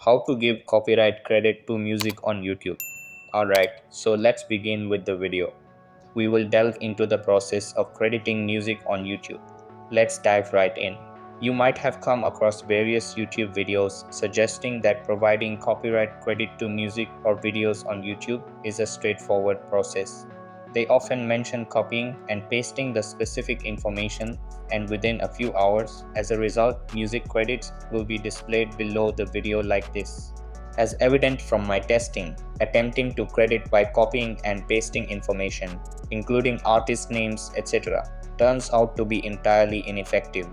How to give copyright credit to music on YouTube. Alright, so let's begin with the video. We will delve into the process of crediting music on YouTube. Let's dive right in. You might have come across various YouTube videos suggesting that providing copyright credit to music or videos on YouTube is a straightforward process. They often mention copying and pasting the specific information, and within a few hours, as a result, music credits will be displayed below the video like this. As evident from my testing, attempting to credit by copying and pasting information, including artist names, etc., turns out to be entirely ineffective.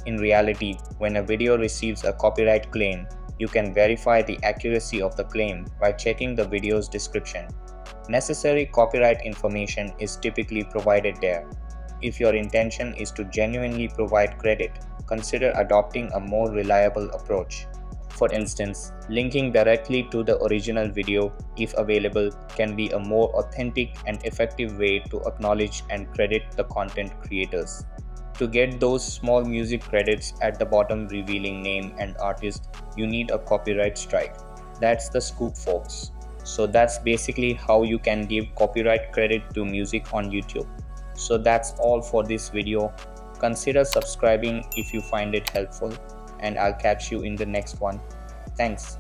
In reality, when a video receives a copyright claim, you can verify the accuracy of the claim by checking the video's description. Necessary copyright information is typically provided there. If your intention is to genuinely provide credit, consider adopting a more reliable approach. For instance, linking directly to the original video, if available, can be a more authentic and effective way to acknowledge and credit the content creators. To get those small music credits at the bottom revealing name and artist, you need a copyright strike. That's the scoop, folks. So that's basically how you can give copyright credit to music on YouTube. So that's all for this video. Consider subscribing if you find it helpful, and I'll catch you in the next one. Thanks.